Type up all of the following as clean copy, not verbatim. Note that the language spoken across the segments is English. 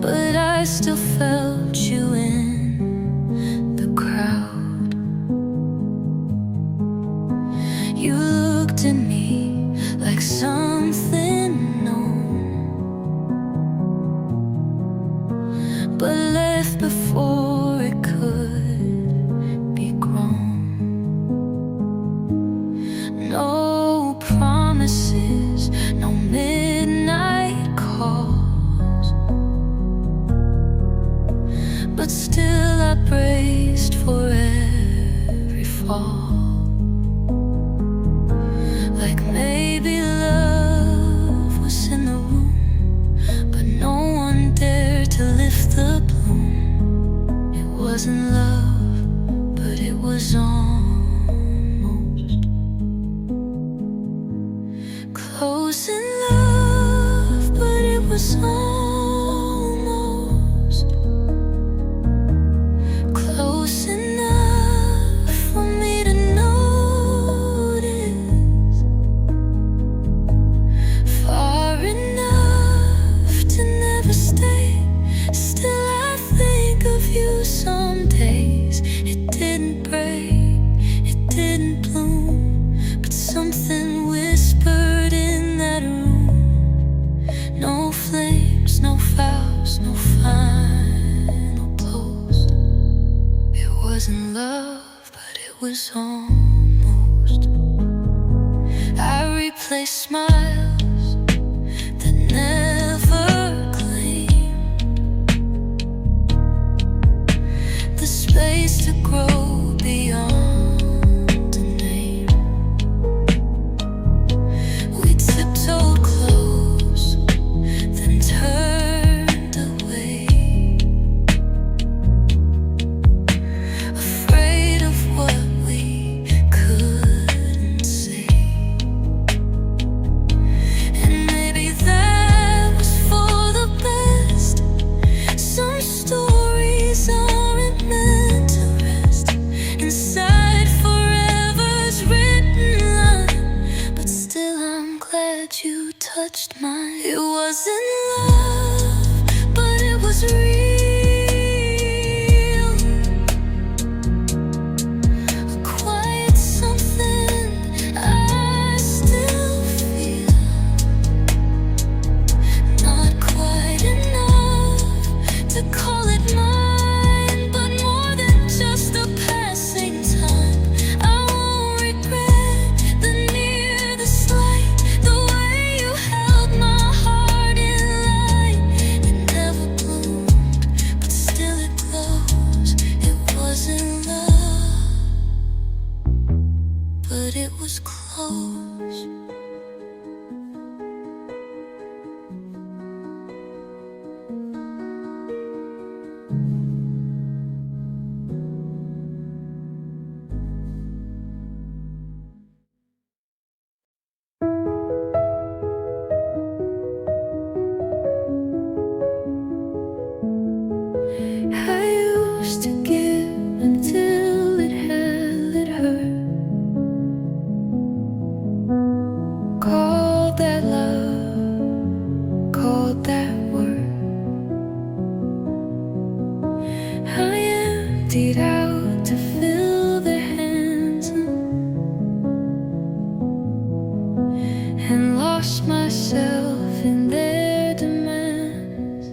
but I still felt you in the crowd. You looked at me like something known, but left before it could be grown. No promises, no midnight calls, but still I braced for every fall. Like maybe love was in the room, but no one dared to lift the bloom. It wasn't love, but it was almost close in love, but it was almost close enough for me to notice, far enough to never stay. Still I think of you some days. It didn't break, it didn't bloom, but something whispered in that room. No flames, no vows, no final post. It wasn't love, but it was almost. I replay smiles that never claimed the space to grow beyond a name. We tiptoed close, then turned away, afraid of what we couldn't say. And maybe that was for the best. Some stories aren't meant to rest inside forever's written line, but still I'm glad you touched mine. It wasn't love, but it was real. A quiet something I still feel. Not quite enough to call it mine, but more than just a passing time. I won't regret the near, the slight, the way you held my heart in light. It never bloomed, but still it glows. It wasn't love, but it was close. I used to give until it hurt. Called that love, called that worth. I emptied out to fill their hands and lost myself in their demands.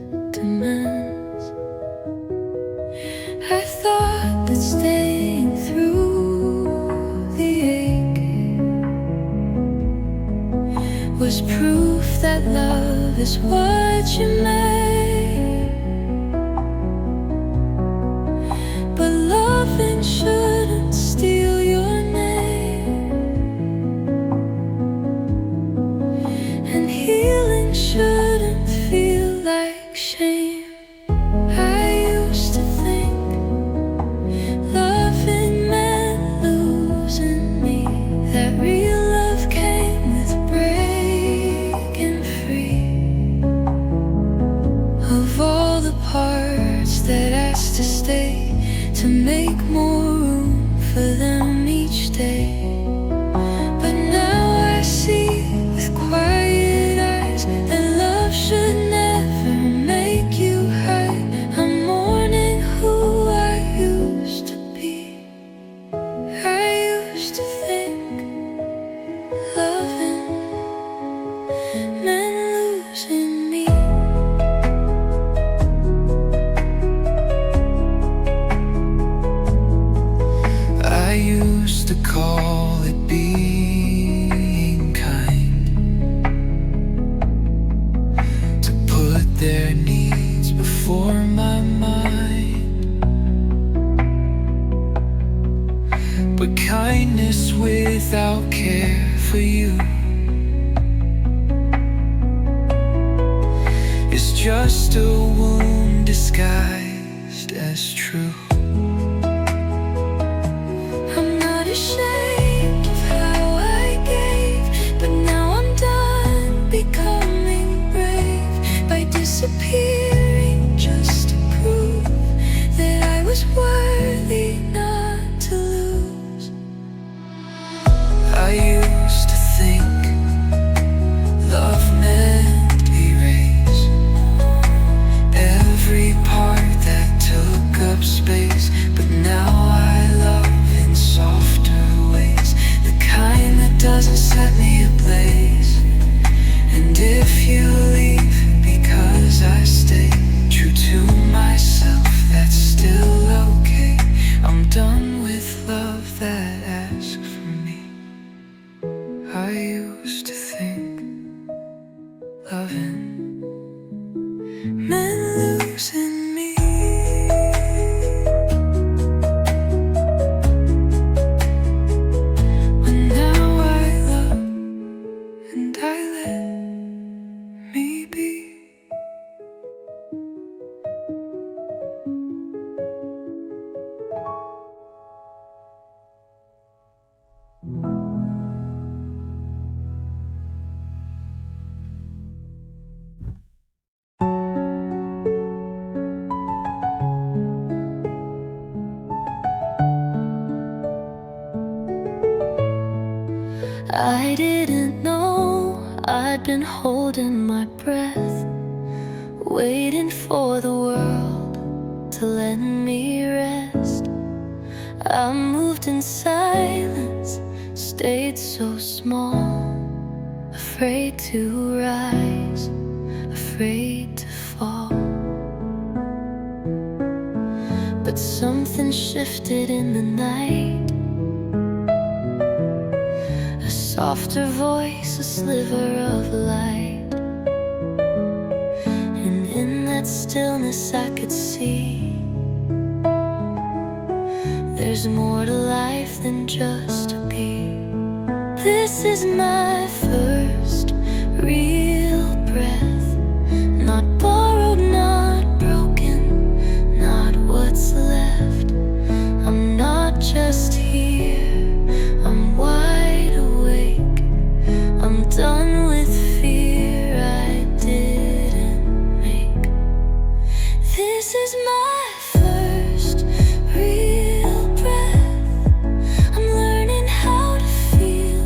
I thought that staying through the ache was proof that love is what you make. But loving shouldn't steal your name, and healing shouldn't feel like shame. I used to think loving meant losing me, that real love came with breaking free of all the parts that asked to stay, to make more room for them each day. But now I see with quiet eyes that love should never make you hurt. a wound disguised as truth. I'm not ashamed of how I gave, but now I'm done becoming brave by disappearing just to prove that I was worthy not to lose. I used to think love meant erase every part that took up space, but now I love in softer ways, the kind that doesn't set me ablaze. And if you leave because I stay true to myself, that's still okay. I'm done with love that asks for me. I used to think loving meant losing me. But now I love and I let me be. I didn't know I'd been holding my breath, waiting for the world to let me rest. I moved in silence, stayed so small, afraid to rise, afraid to fall. But something shifted in the night, a softer voice, a sliver of light. And in that stillness I could see there's more to life than just a beat. This is my first real breath, not borrowed, not broken, not what's left. I'm not just here, I'm wide awake. I'm done with fear I didn't make. This is my first real breath. I'm learning how to feel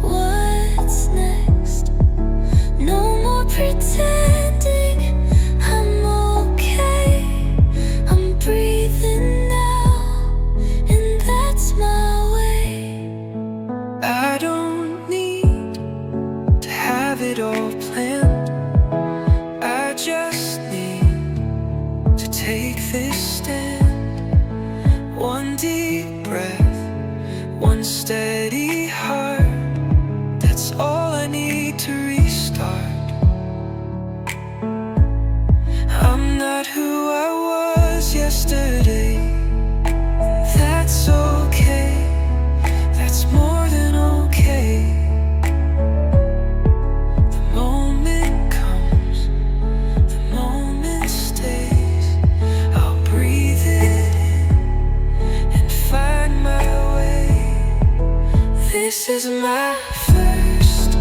what's next. No more pretending I'm okay. I'm breathing now, and that's my way. I don't need to have it all planned. I just need to take this stand. One deep breath, one steady heart. That's all I need to restart. I'm not who I was yesterday. That's okay, that's more than okay. The moment comes, the moment stays. I'll breathe it in and find my way. This is my first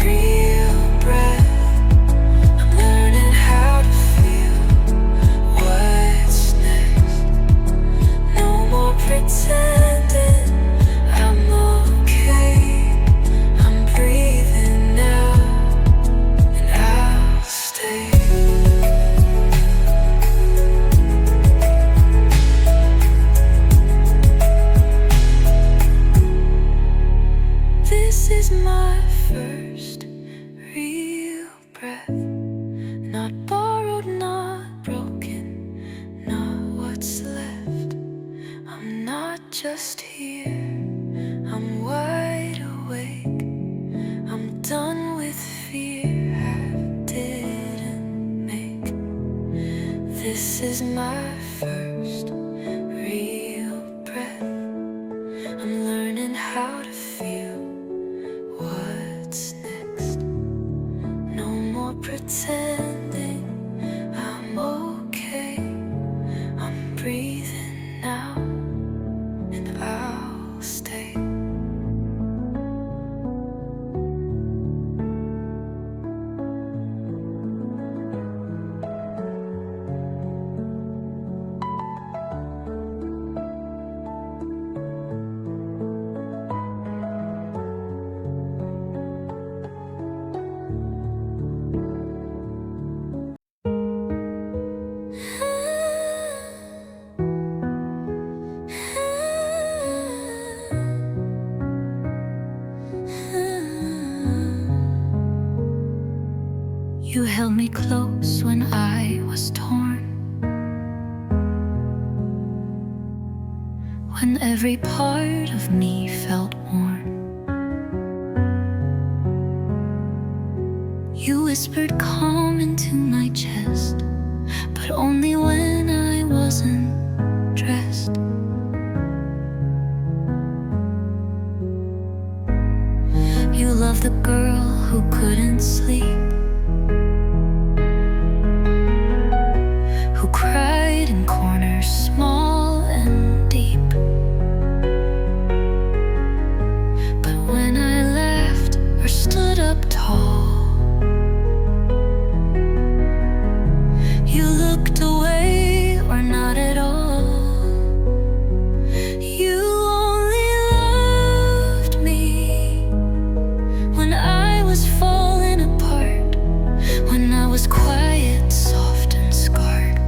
real breath. I'm learning how to feel what's next. No more pretending I'm okay. I'm breathing now, and I'll stay. This is my first real breath, not borrowed, not broken, not what's left. I'm not just here, I'm wide awake. I'm done with fear I didn't make. This is my first real breath. I'm learning how to feel what's next. No more pretending held me close when I was torn, when every part of me felt worn. You whispered calm into my chest, but only when I wasn't dressed. You loved the girl who couldn't sleep, who cried in corners small and deep. But when I laughed or stood up tall, you looked away or not at all. You only loved me when I was falling apart, when I was quiet, soft and scarred.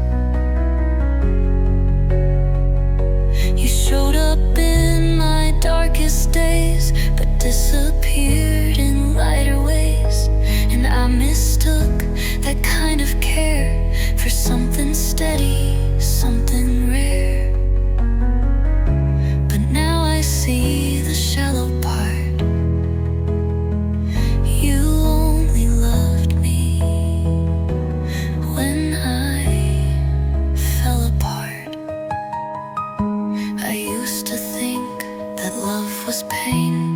You showed up in my darkest days, but disappeared in lighter ways. And I mistook that kind of care for something steady, something rare. But now I see the shallow part. You only loved me when I fell apart. I used to think that love was pain,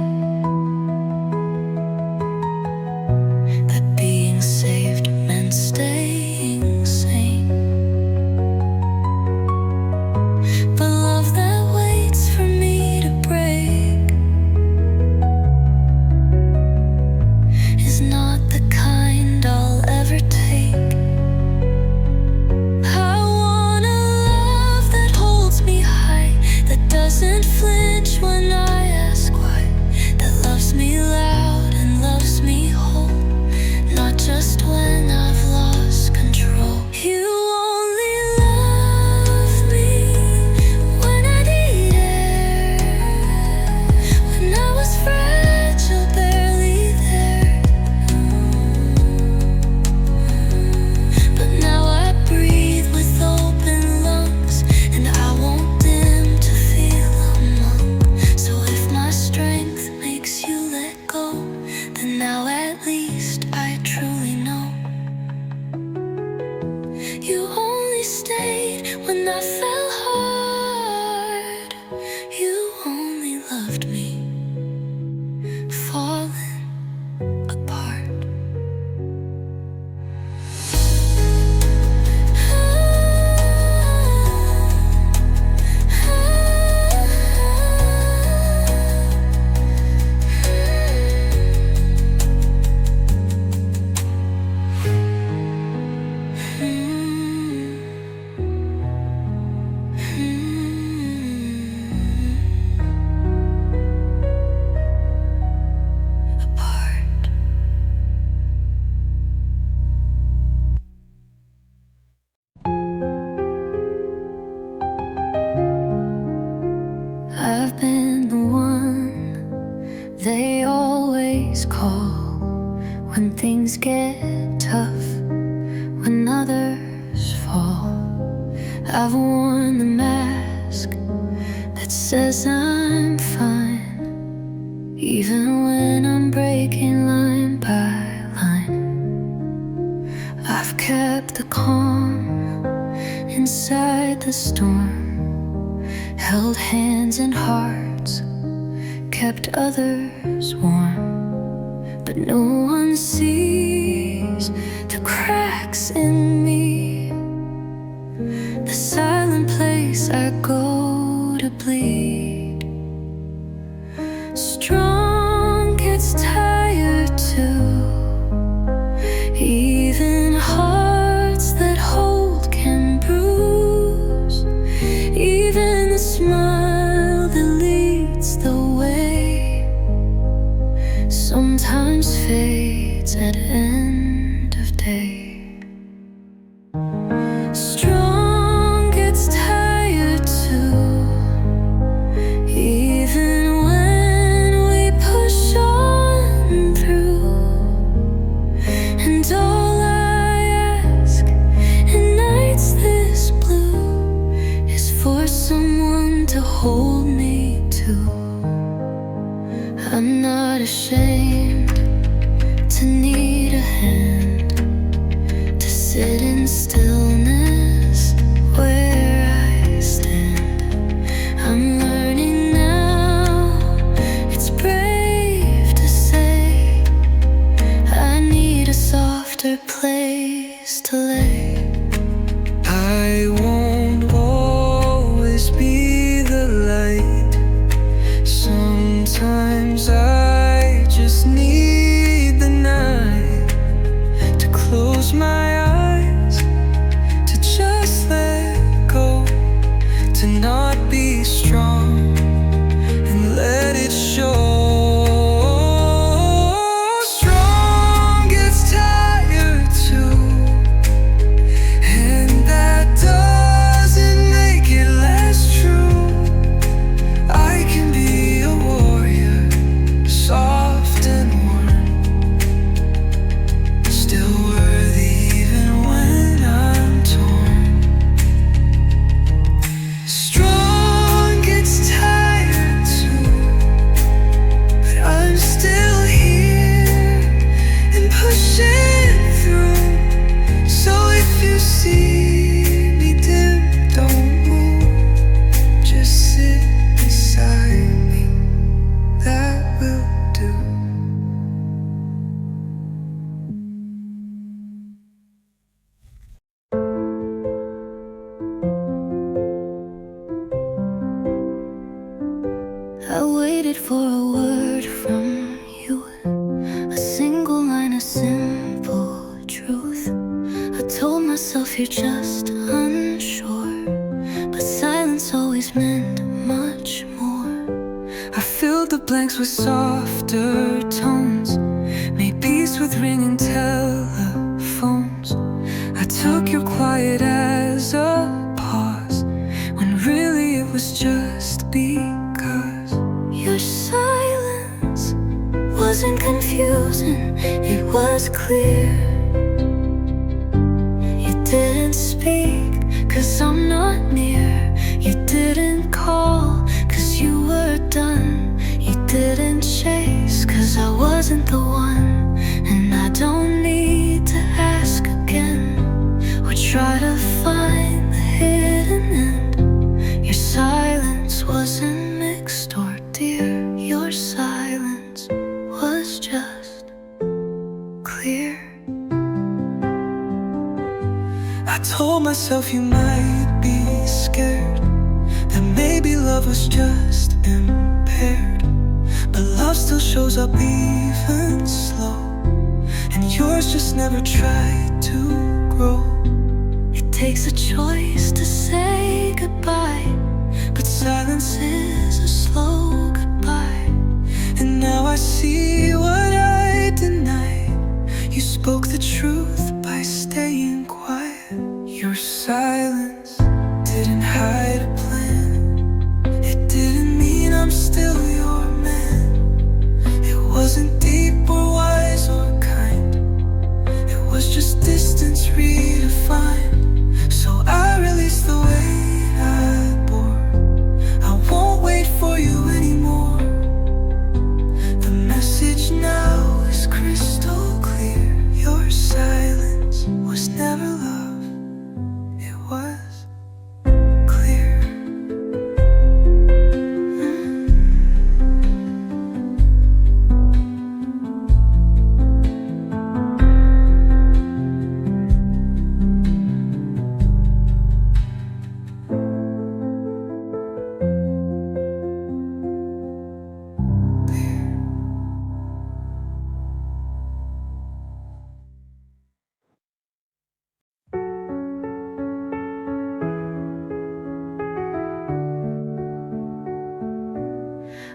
that being saved meant staying sane. But love that waits for me to break is not the kind I'll ever take. I want a love that holds me high, that doesn't flinch when I ask why, that loves me loud and loves me whole, not just when I've lost control. You only love me when I need air, when I was fragile, barely there. But now I breathe with open lungs, and I won't dim to feel among. So if my strength makes you let go, then now at least I truly know. You only stayed when I fell hard. You only loved me falling apart. Apart. I've been the one they always call when things get tough, when others fall. I've worn the mask that says I'm fine, even when I'm breaking line by line. I've kept the calm inside the storm, held hands and hearts, kept others warm. But no one sees the cracks in me, the silent place I go to bleed. Strong gets tired too, even hearts that hold can bruise. Even the smile that leads the way sometimes fades at end of day. hold me too. I'm not ashamed to need a hand, to sit in stillness where I stand. I'm learning now, it's brave to say I need a softer place to lay. I won't always be the light. Sometimes I just need the night to close my eyes, to just let go, to not be strong and let it show. Strong gets tired too, and that doesn't make it less true. I can be a warrior, soft and warm, still worthy even when I'm torn. Strong gets tired too, but I'm still here and pushing through. So if you see me dim, don't move, just sit beside me, that will do. I waited for a word from you, a single line of simple truth. I told myself you're just unsure, but silence always meant much more. I filled the blanks with softer tones, made peace with ringing telephones. I took your quiet as a pause, when really it was just because. Your silence wasn't confusing, it was clear. You didn't speak, 'cause I'm not near. You didn't call, 'cause you were done. You didn't chase, 'cause I wasn't the one. And I don't need to ask again, or try to find the hidden end. Your silence wasn't mixed or dear. Your silence was just clear. I told myself you might be scared, that maybe love was just impaired, but love still shows up even slow, and yours just never tried to grow. It takes a choice to say goodbye, But silence is a slow goodbye. and now I see what I denied. You spoke the truth by staying quiet. Your silence didn't hide a plan. It didn't mean I'm still your man. It wasn't deep or wise or kind. It was just distance redefined. So I released the weight I bore. I won't wait for you anymore. The message now is crystal clear. Your silence was never love, it was clear.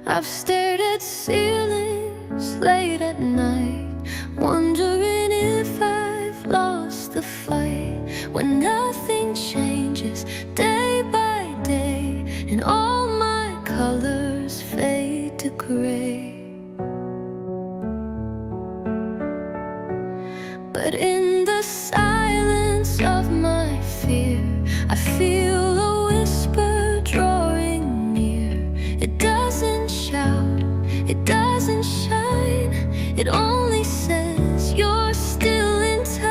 I've stared at ceilings late at night, wondering if I've lost the fight. When nothing changes day by day, and all my colors fade to gray. But in the silence of my fear, I feel a whisper drawing near. It only says you're still in time.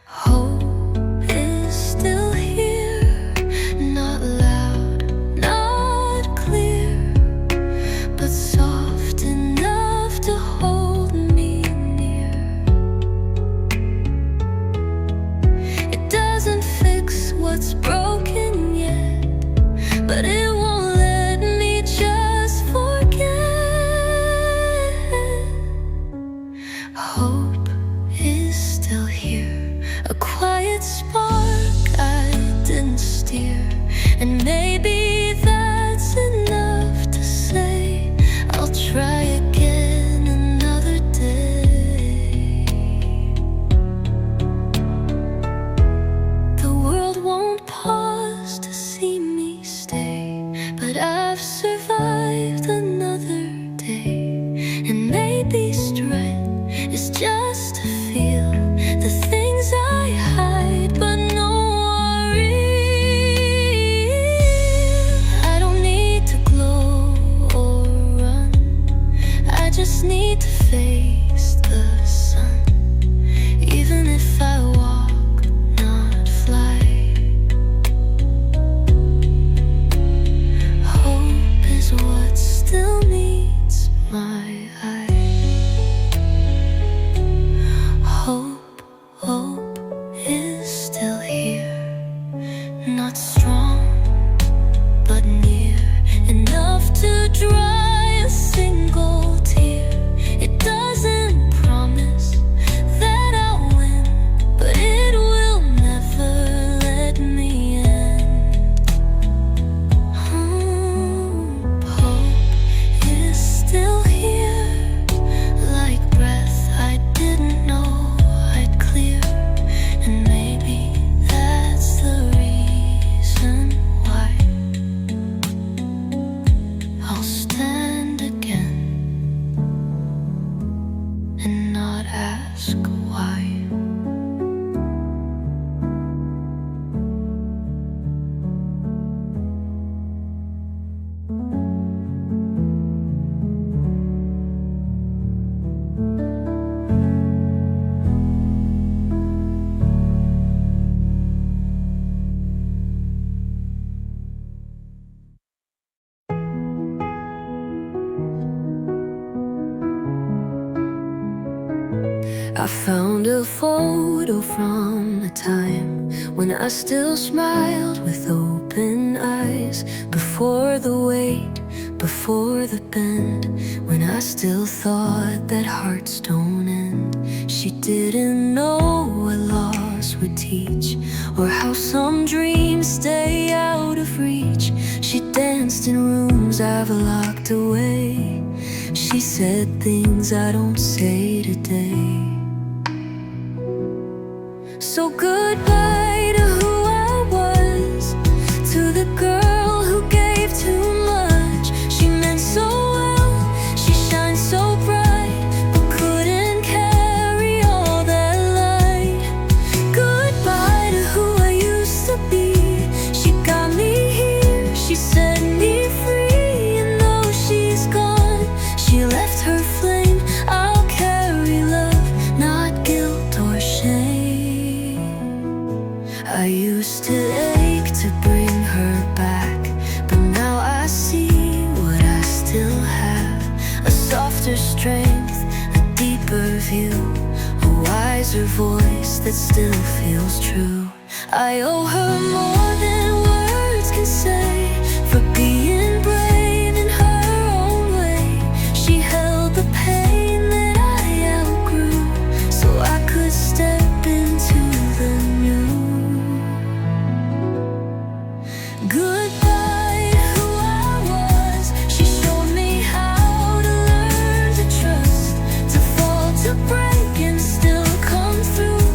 Hope is still here, not loud, not clear, but soft enough to hold me near. It doesn't fix what's broken yet, but it won't let me just forget. Hope is still here, a quiet spark I didn't steer, and maybe that's enough to say I'll try again another day. The world won't pause to see me stay, but I've survived another day. And maybe strength is just to feel the things I hide but know are real. I don't need to glow or run, I just need to face the sun. Even if I walk, not fly, hope is what still meets my eye. Hope is still here, not strong, but near enough to dry a single tear. It doesn't promise that I'll win, but it will never let me in. Hope is still here, like breath I didn't know I'd clear. And maybe that's the reason why I'll stand again and not ask why. I found a photo from a time when I still smiled with open eyes. Before the wait, before the bend, when I still thought that hearts don't end. She didn't know what loss would teach, or how some dreams stay out of reach. She danced in rooms I've locked away. She said things I don't say today. So goodbye to who I was, to the girl who gave too much. She meant so well, she shined so bright, but couldn't carry all that light. Goodbye to who I used to be. She got me here, she set me free. And though she's gone, she left her flame. I'll carry love, not guilt or shame. I used to ache to bring her back, but now I see what I still have. A softer strength, a deeper view, a wiser voice that still feels true. I owe her more than words can say, for being brave in her own way. She held the pain that I outgrew, so I could step into the new. Goodbye to who I was. She showed me how to learn to trust, to fall, to break and still come through,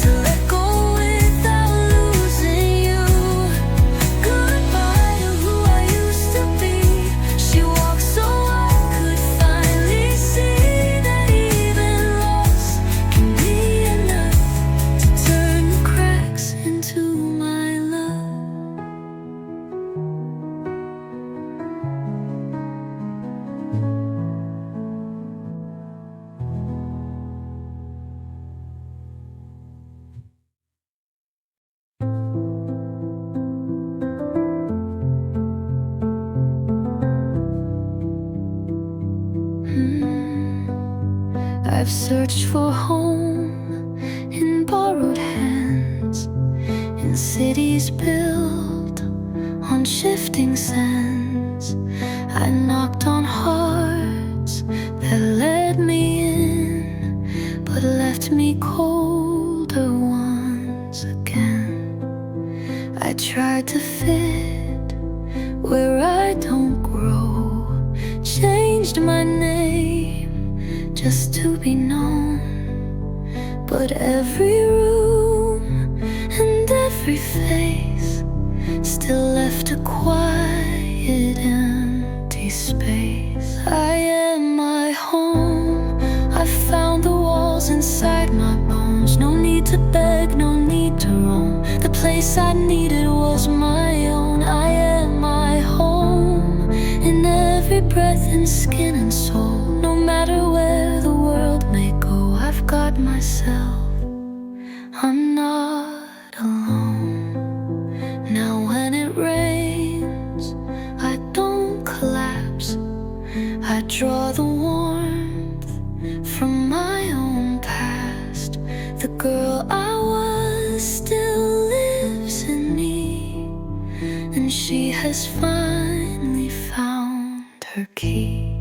to let go without losing you. Goodbye to who I used to be. She walked so I could finally see that even loss can be enough. I've searched for home in borrowed hands, in cities built on shifting sands. I knocked on hearts that let me in, but left me colder once again. I tried to fit where I don't grow, changed my name just to be known, but every room and every face still left a quiet empty space. I am my home, I found the walls inside my bones. No need to beg, no need to roam. The place I needed was my own. I am my home in every breath and skin and soul. No matter where the world may go, I've got myself. I'm not alone. Now when it rains, I don't collapse. I draw the warmth from my own past. The girl I was still lives in me, and she has finally found her key.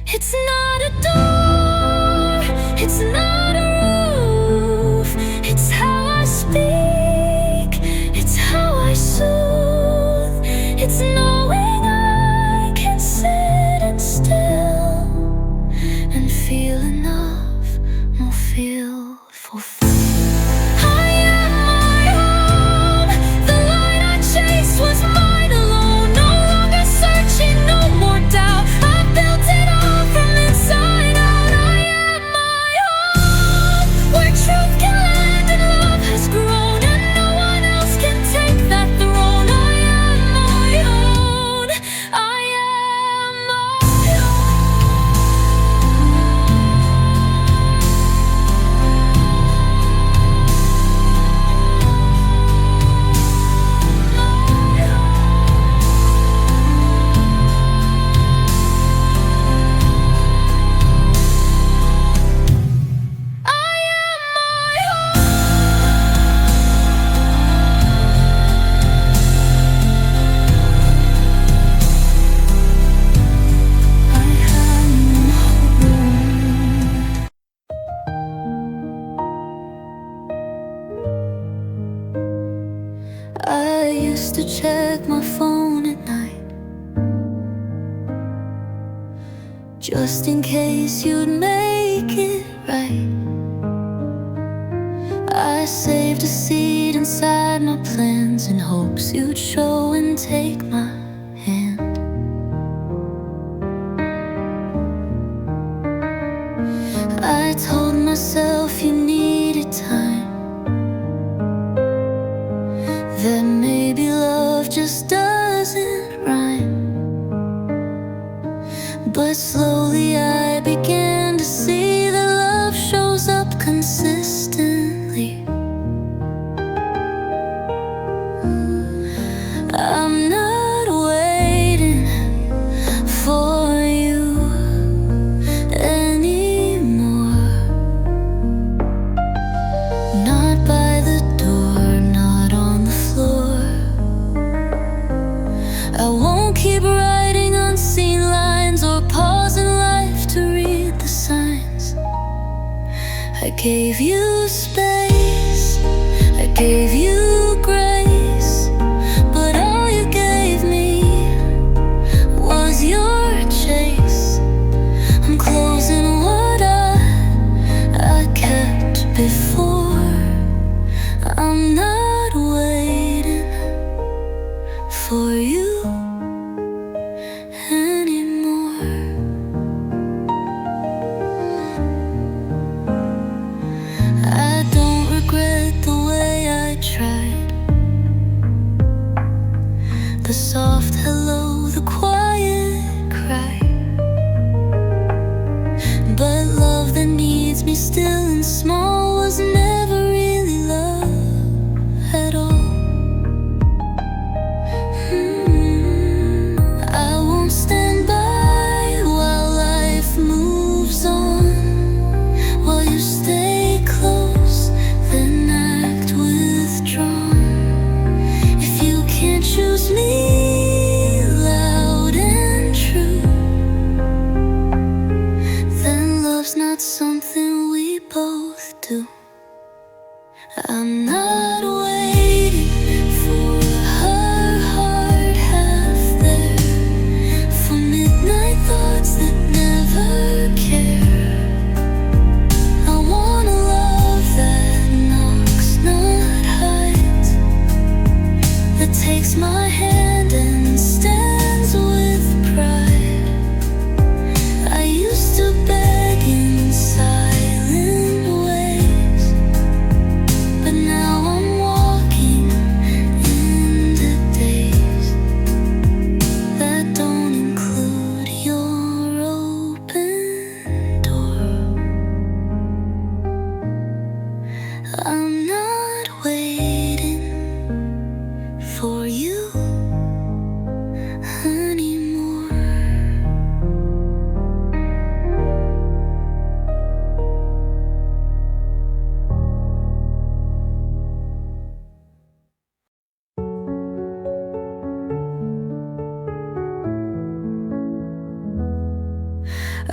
It's not a door, it's not a roof, it's how I speak, it's how I soothe. It's knowing I can sit and still and feel enough, more feel fulfilled. I am my home, the light I chased was mine alone. No longer searching, no more doubt, I built it all from inside out. I am my home, where truth can land and love has grown, and no one else can take that throne. I am my own, I am my own. I used to check my phone at night, just in case you'd make it right. I saved a seat inside my plans in hopes you'd show and take my hand. I told myself you needed time, that maybe love just doesn't rhyme. But slowly I began to see that love shows up consistently. I'm not waiting for you anymore. Not by the door, not on the floor. I won't keep writing unseen lines or pause in life to read the signs. I gave you space, I gave you grace, but all you gave me was your chase. I'm closing what I kept before. I'm not waiting for you anymore. I don't regret the way I tried. The soft hello, the quiet cry. But love that needs me still and small was never really love at all. I won't stand by while life moves on. I'm not waiting for her heart half there, for midnight thoughts that never care. I want a love that knocks, not hides, that takes my hand and stands with pride. I used to beg in silent ways, but now I'm walking into days that don't include your open door. I'm not waiting for you anymore.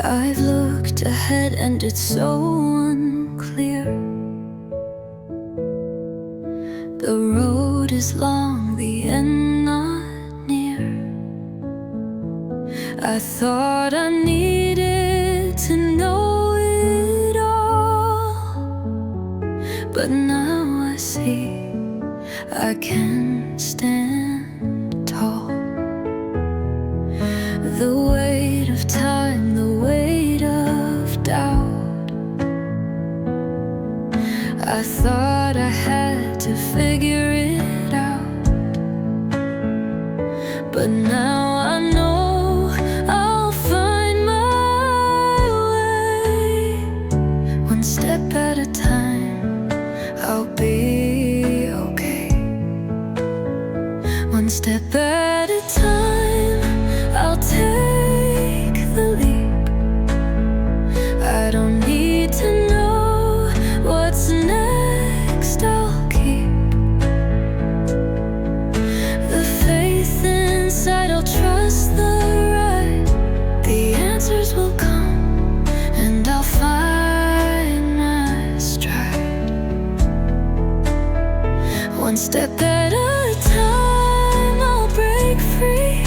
I've looked ahead and it's so unclear. The road is long, the end not near. I thought I needed to know it all, but now I see I can stand tall. The weight of time, the weight of doubt, I thought I had to figure it out, but now I know I'll find my way. One step at a time, I'll be okay. One step at a time, I'll take the leap. I don't need to know what's next, I'll keep the faith inside, I'll trust the right. The answers will come and I'll find my stride. One step at a time, I'll break free.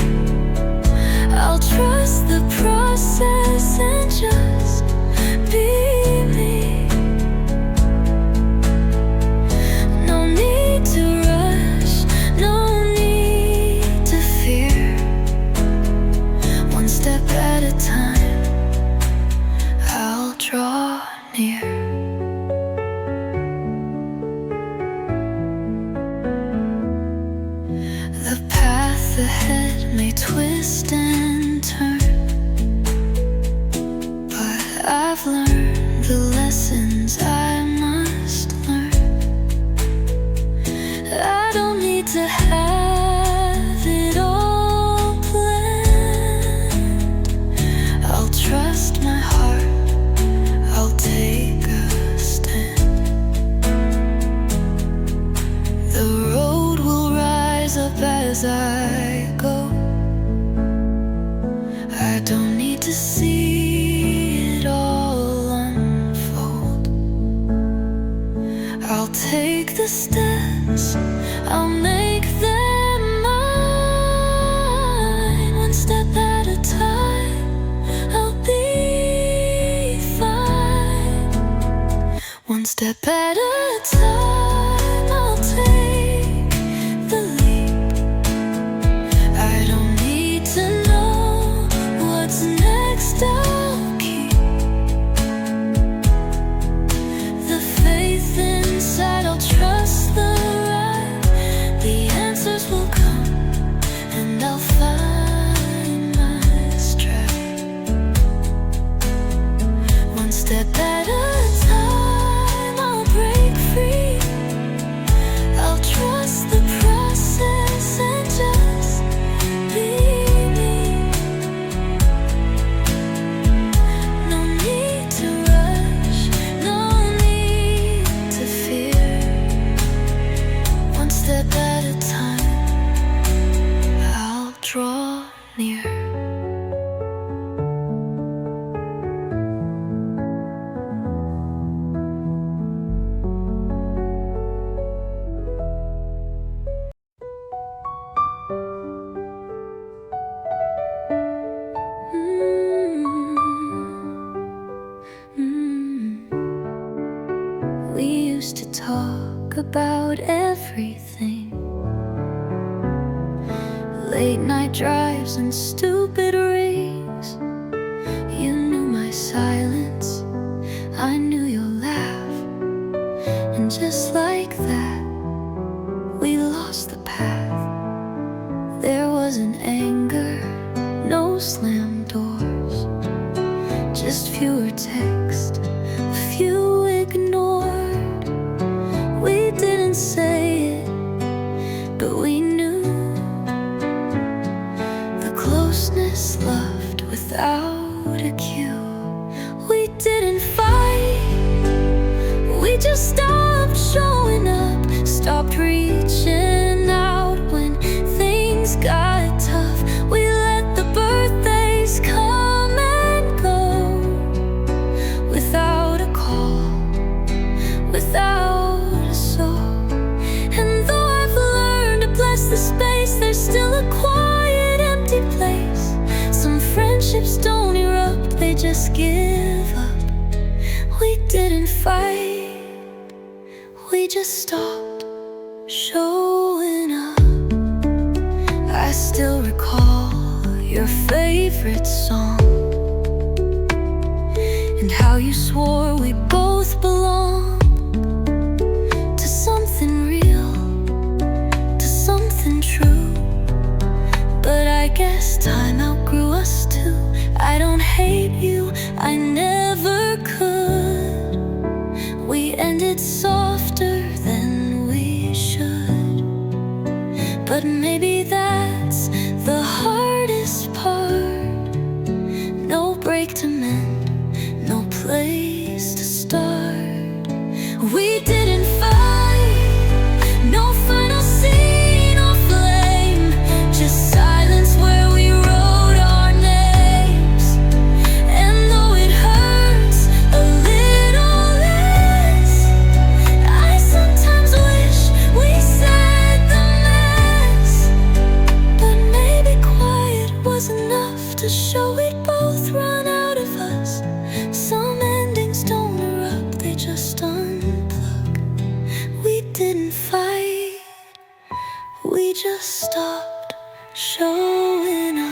I'll trust the process and just be me. No need to rush, no need to fear. One step at a time, I'll draw near. The path ahead may twist and turn, but I've learned the lessons I must learn. I don't need to have it all planned. I'll trust my heart, I'll take a stand. The road will rise up as I go. I don't need to see it all unfold. I'll take the steps, I'll make them mine. One step at a time, I'll be fine. One step at a time, I'll take the leap. I don't need to know what's next, I'll keep the faith inside, I'll trust the right. The answers will come and I'll find my stride. One step at a time, I'll break free. used to talk about everything. Late night drives and stupid rings. You knew my silence, I knew your laugh. And just like that, we lost the path. There wasn't anger, no slammed doors, just fewer texts, a few ignored. We didn't say it, but we knew. The closeness loved without a cue. We didn't fight, we just stopped showing up, stopped reaching out when things got tough. We let the birthdays come and go without a call, without a soul. And though I've learned to bless the space, there's still a quiet, empty place. Some friendships don't erupt, they just give up. We didn't fight, we just stopped showing up. I still recall your favorite song and how you swore we both belonged to something real, to something true. But I guess time outgrew us too. I don't hate you, I never could. We ended softer than we should. But maybe that's the hardest part. No break to mend, no place to start. We didn't fight, no final scene or flame, just silence where we wrote our names. And though it hurts a little less, I sometimes wish we said the mess. But maybe quiet was enough to show it both run out of us. Some endings don't erupt, they just unplug. We didn't fight, we just stopped showing up.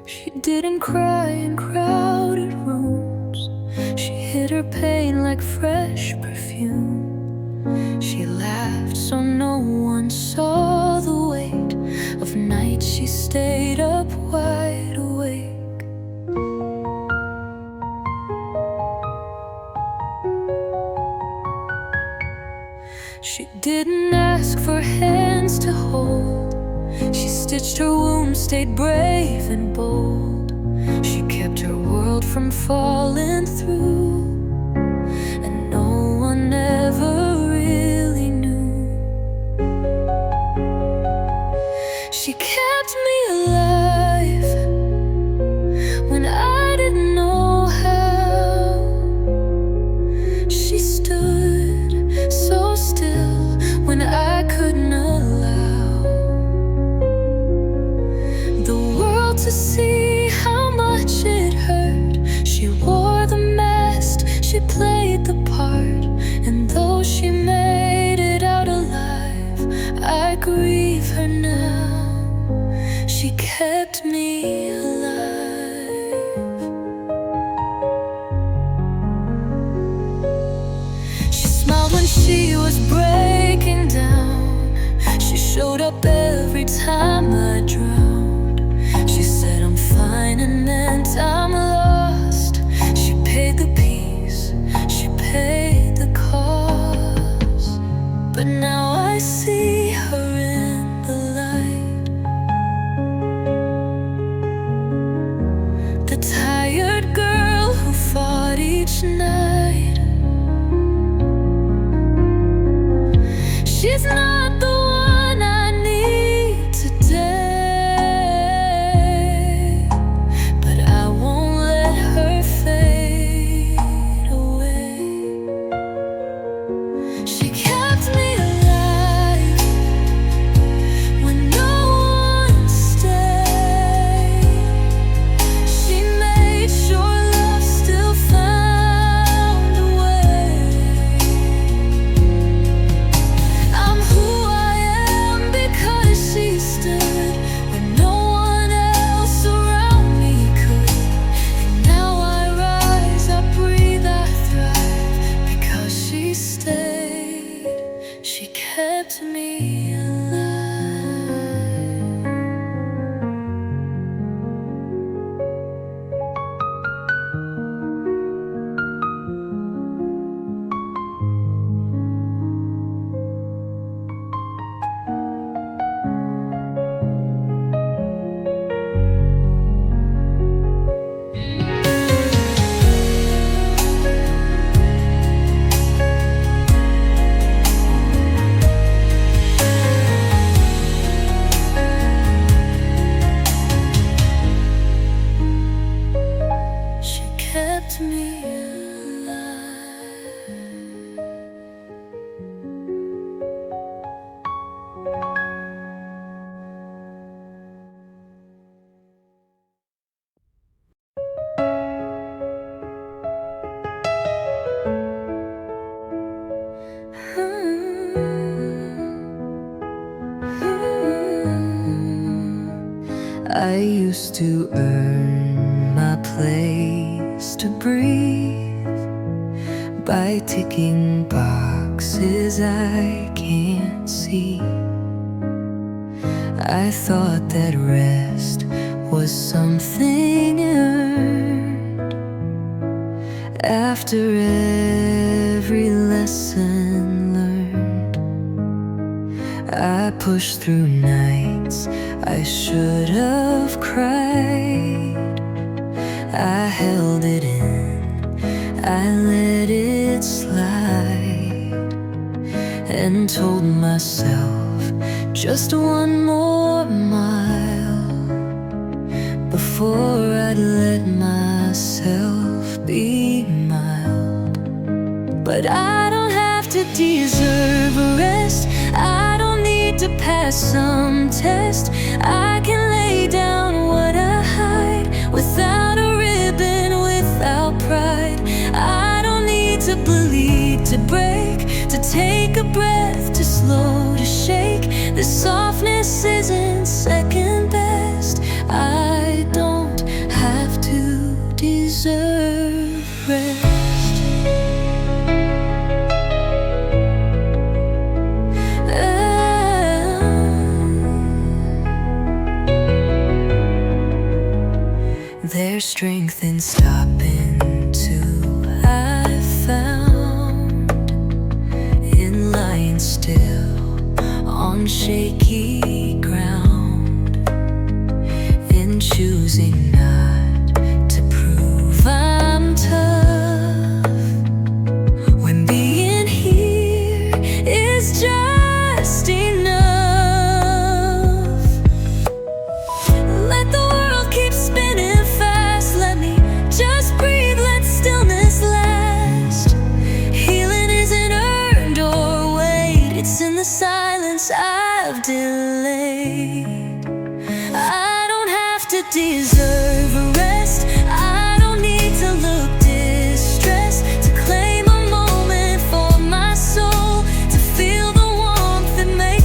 She didn't cry in crowded rooms. She hid her pain like fresh perfume. She laughed so no one saw the weight of nights she stayed up wide awake. She didn't ask for hands to hold. She stitched her wounds, stayed brave and bold. She kept her world from falling through, and no one ever really knew. She kept me alive when I didn't know how. She stood so still when I couldn't allow the world to see how much it hurt. She wore the mask, she played the part, and though she made it out alive, I grieve her now. She kept me alive. She smiled when she was breaking down. She showed up every time I drowned. She said I'm fine and meant I'm lost. She paid the piece, she I see her in the light. The tired girl who fought each night. She's not the one I need today, but I won't let her fade away. She kept me alive when no one stayed. She made sure love still found a way. I'm who I am because she stood when no one else around me could. And now I rise, I breathe, I thrive because she stayed. She kept me alive. She kept me alive. I used to earn my place to breathe by ticking boxes I can't see. I thought that rest was something earned after every lesson learned. I pushed through nights I should have cried. I held it in, I let it slide, and told myself just one more mile before I'd let myself be mild. But I don't have to deserve a rest. I don't need to pass some test. I can lay down what I hide without a ribbon, without pride. I don't need to bleed, to break, to take a breath, to slow, to shake. The softness isn't second best. I don't have to deserve rest. There's strength in stopping too, I found, in lying still on shaky ground, in choosing not to prove I'm tough, when being here is just enough. Let the world keep spinning. Just breathe, let stillness last. Healing isn't earned or wait, it's in the silence I've delayed. I don't have to deserve a rest. I don't need to look distressed, to claim a moment for my soul, to feel the warmth that makes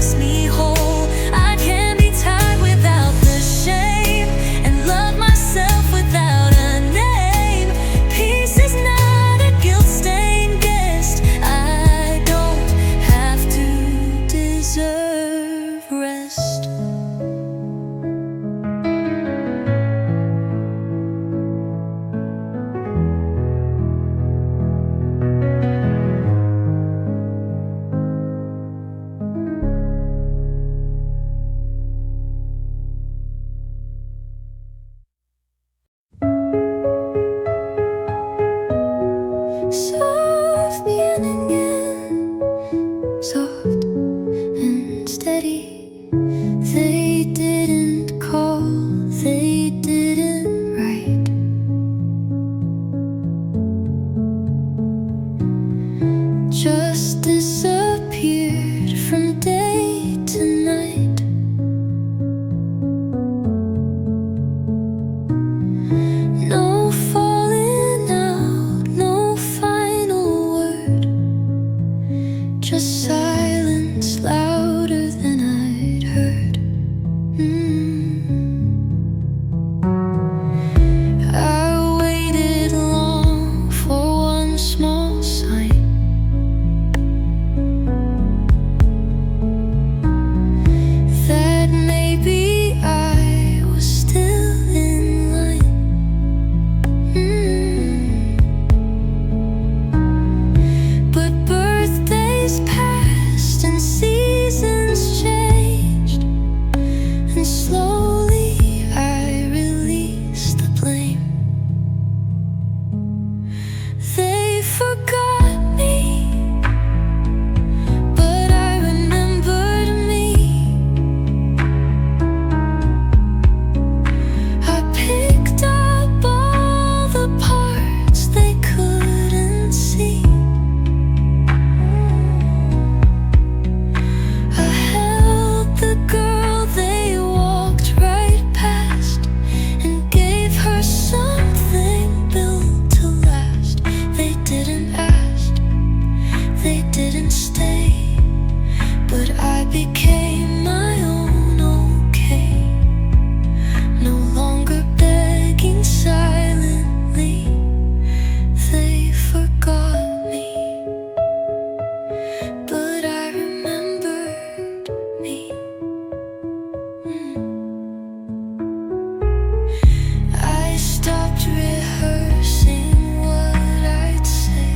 beginning end, soft and steady. They didn't call, they didn't write. Just disappeared from day to night. No falling out, no final word, just silence louder than I'd heard. I waited long for one small sign, that maybe I was still in line. But birthdays passed and seasons changed, and slowly I released the blame. They forgot me, but I remembered me. I picked up all the parts they couldn't see. I held the girl they walked right past and gave her something built to last. They didn't ask, they didn't stay, but I became my own okay. No longer begging silently, they forgot me, but I remembered me. I stopped rehearsing what I'd say.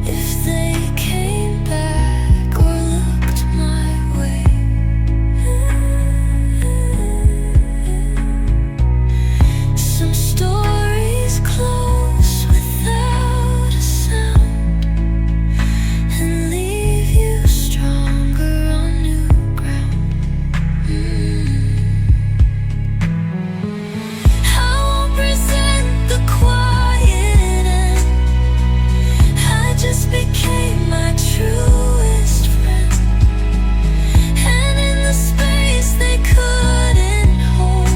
If they came back or looked my way, some stories close without a sound and leave you stronger on new ground. I won't present the quiet end. I just became my truest friend, and in the space they couldn't hold,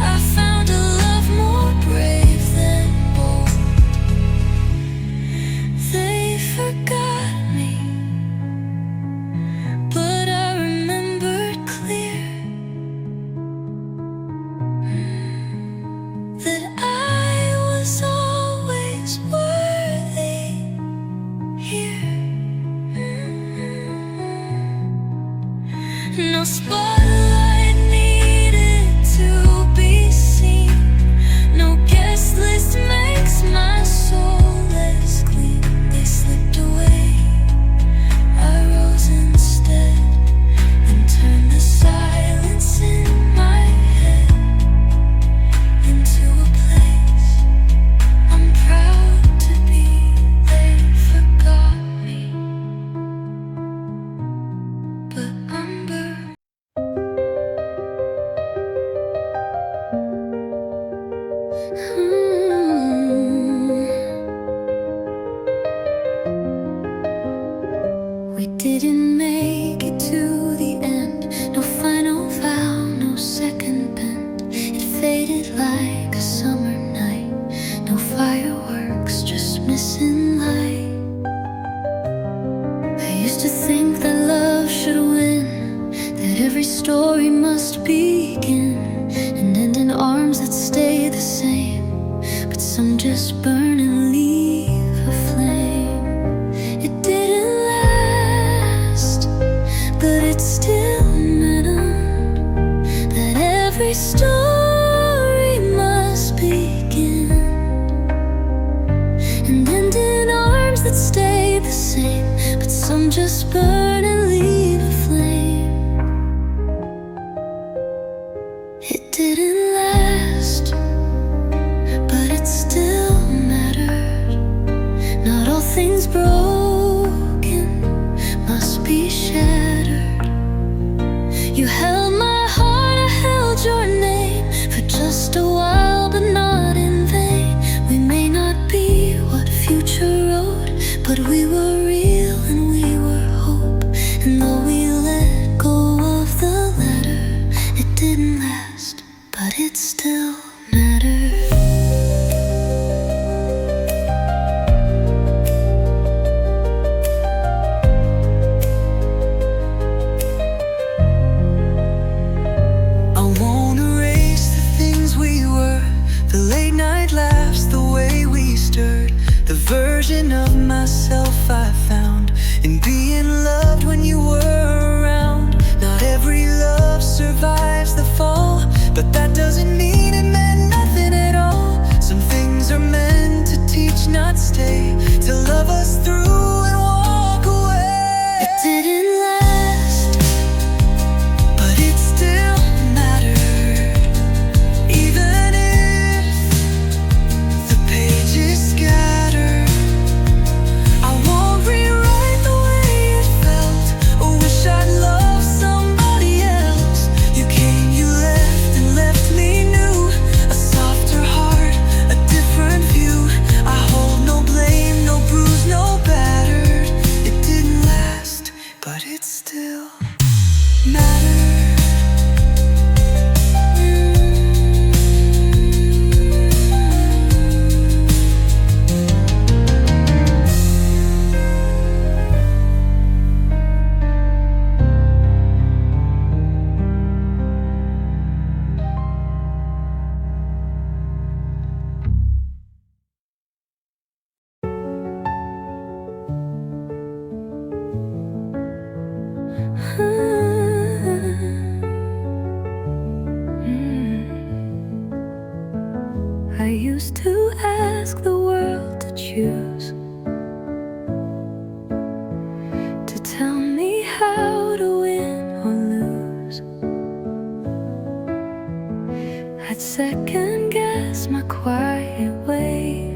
I found a love more brave than bold. They forgot me, but I remembered clear that I was always worthy here. No spotlight needed to be seen, no guest list makes my soul less clean. They slipped away, I rose instead and turned the silence in my head into a place I'm proud to be. They forgot me, but I'm burned. We didn't make it to the end, no final vow, no second bend. It faded like a summer night, no fireworks, just missing light. I used to think that love should win, that every story must begin and end in arms that stay the same, but some just burn and leave a flame. It didn't last, but it still mattered, that every story must begin and end in arms that stay the same, but some just burn and leave a flame. It didn't last, Nothing's broken, must be shattered. You held my heart, I held your name for just a while, but not in vain. We may not be what future wrote, but we were real and we were hope. And though we let go of the letter, it didn't last, but it still mattered. Version of myself I found in being loved when you were around. Not every love survives the fall, but that doesn't mean it meant nothing at all. Some things are meant to teach, not stay, to love us through and walk away. It didn't last, but it still mattered. Even if the pages scattered, I used to ask the world to choose, to tell me how to win or lose. I'd second guess my quiet way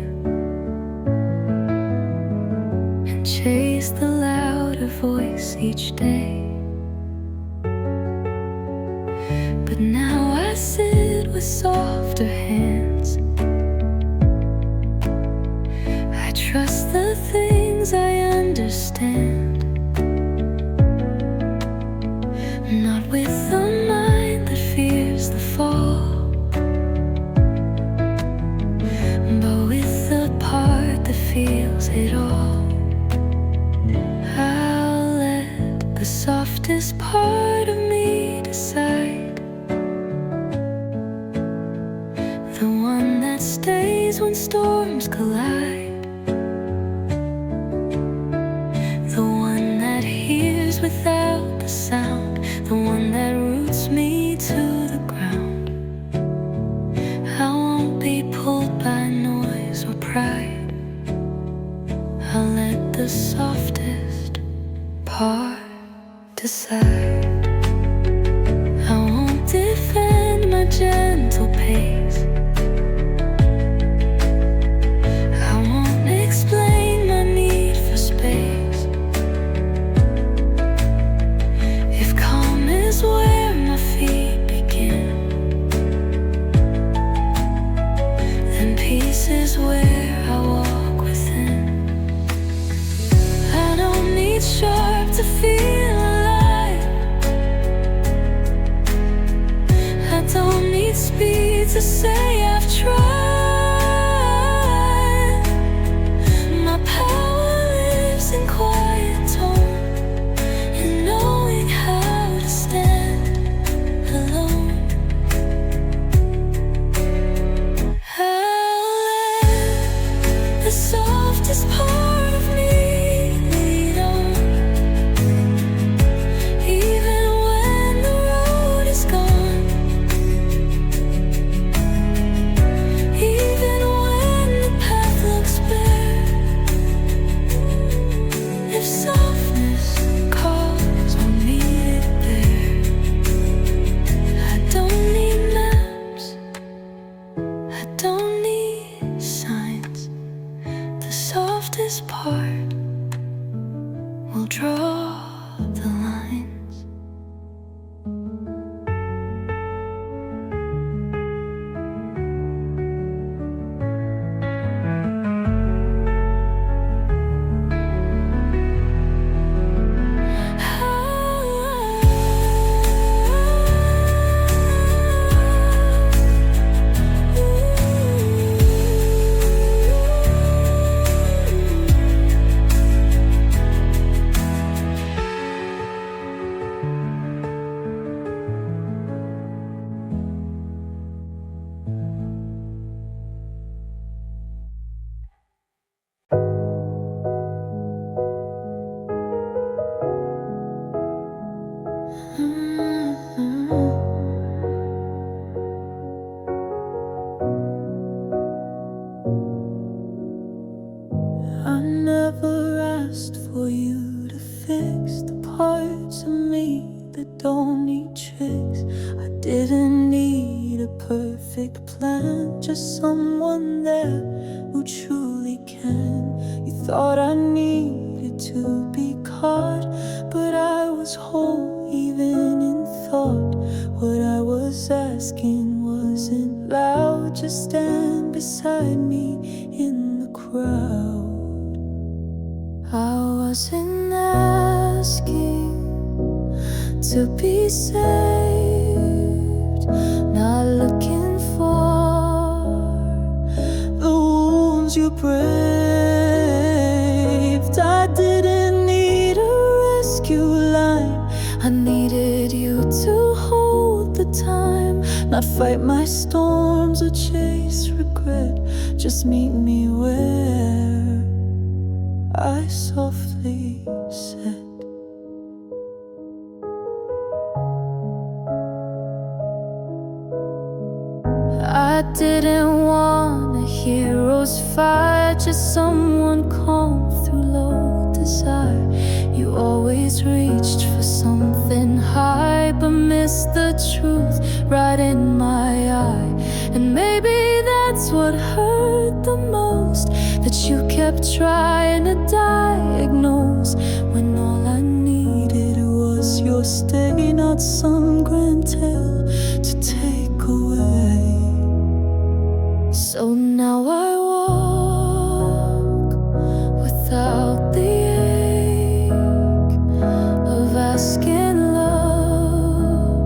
and chase the louder voice each day. But now I sit with softer hands. I trust the things I understand, not with a mind that fears the fall, but with the part that feels it all. I'll let the softest part of me decide, the one that stays when storms collide, the one that hears without the sound, the one that roots me to the ground. I won't be pulled by noise or pride. I'll let the softest part decide. I won't defend my gentle pace. I won't explain my need for space. If calm is where my feet begin, then peace is where I walk within. I don't need sharp to feel alive. I don't need speed to say I've tried. My power lives in quiet tone, in knowing how to stand alone. I'll let the softest part of me lead on, even when the road is gone, even when the path looks bare. If softness calls, I'll meet it there. I don't need maps, I don't need signs. The softest part don't need tricks. I didn't need a perfect plan, just someone there who truly can. You thought I needed to be caught, but I was whole even in thought. What I was asking wasn't loud, just stand beside me in the crowd. I wasn't asking to be saved, not looking for the wounds you braved. I didn't need a rescue line, I needed you to hold the time, not fight my storms or chase regret. Just meet me where I softly said. I didn't want a hero's fight, just someone calm through low desire. You always reached for something high, but missed the truth right in my eye. And maybe that's what hurt the most, that you kept trying to diagnose, when all I needed was your stay, not some grand tale to take away. So now I walk without the ache of asking love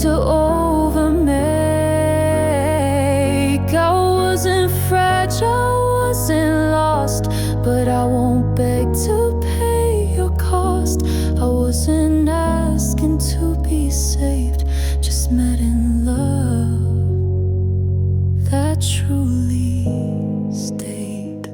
to overmake. I wasn't fragile, wasn't lost, but I won't beg to pay your cost. I wasn't asking to be saved, just met in love that truly stayed.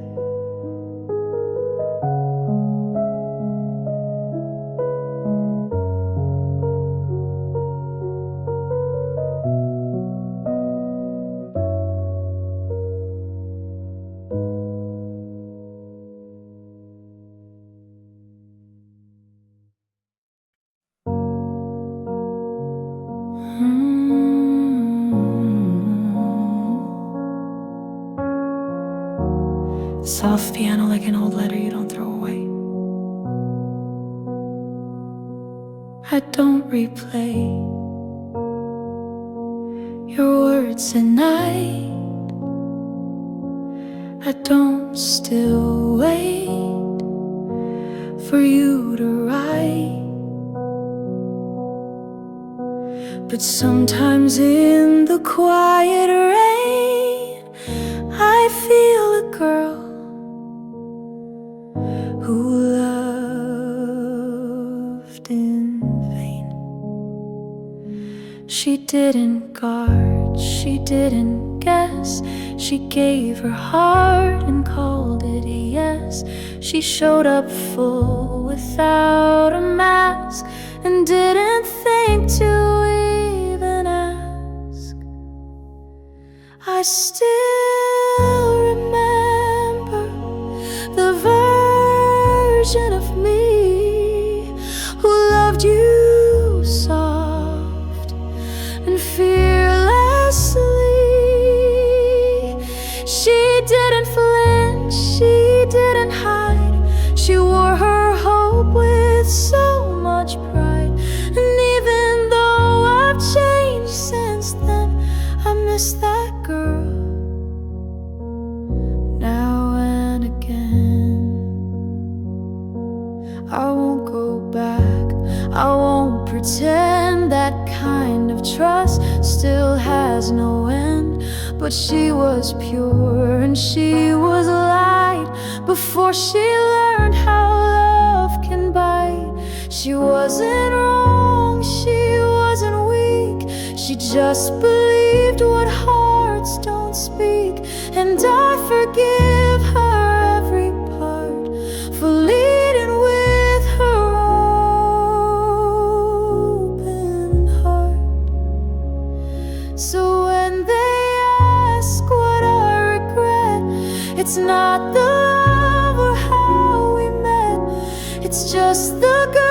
Soft piano like an old letter you don't throw away. I don't replay your words at night. I don't still wait for you to write. But sometimes in the quiet rain, I feel a girl who loved in vain. She didn't guard, she didn't guess. She gave her heart and called it a yes. She showed up full without a mask, and didn't think to even ask. I still remember the version of me who loved you soft and fearlessly. She didn't flinch, she didn't hide. She wore her hope with so much pride. And even though I've changed since then, I miss that girl now and again. I won't go back, I won't pretend. That kind of trust still has no end. But she was pure and she was light before she learned how love can bite. She wasn't wrong, she wasn't weak. She just believed what hearts don't speak. And I forgive her every part for leading with her open heart. So when they ask what I regret, it's not the love or how we met, it's just the girl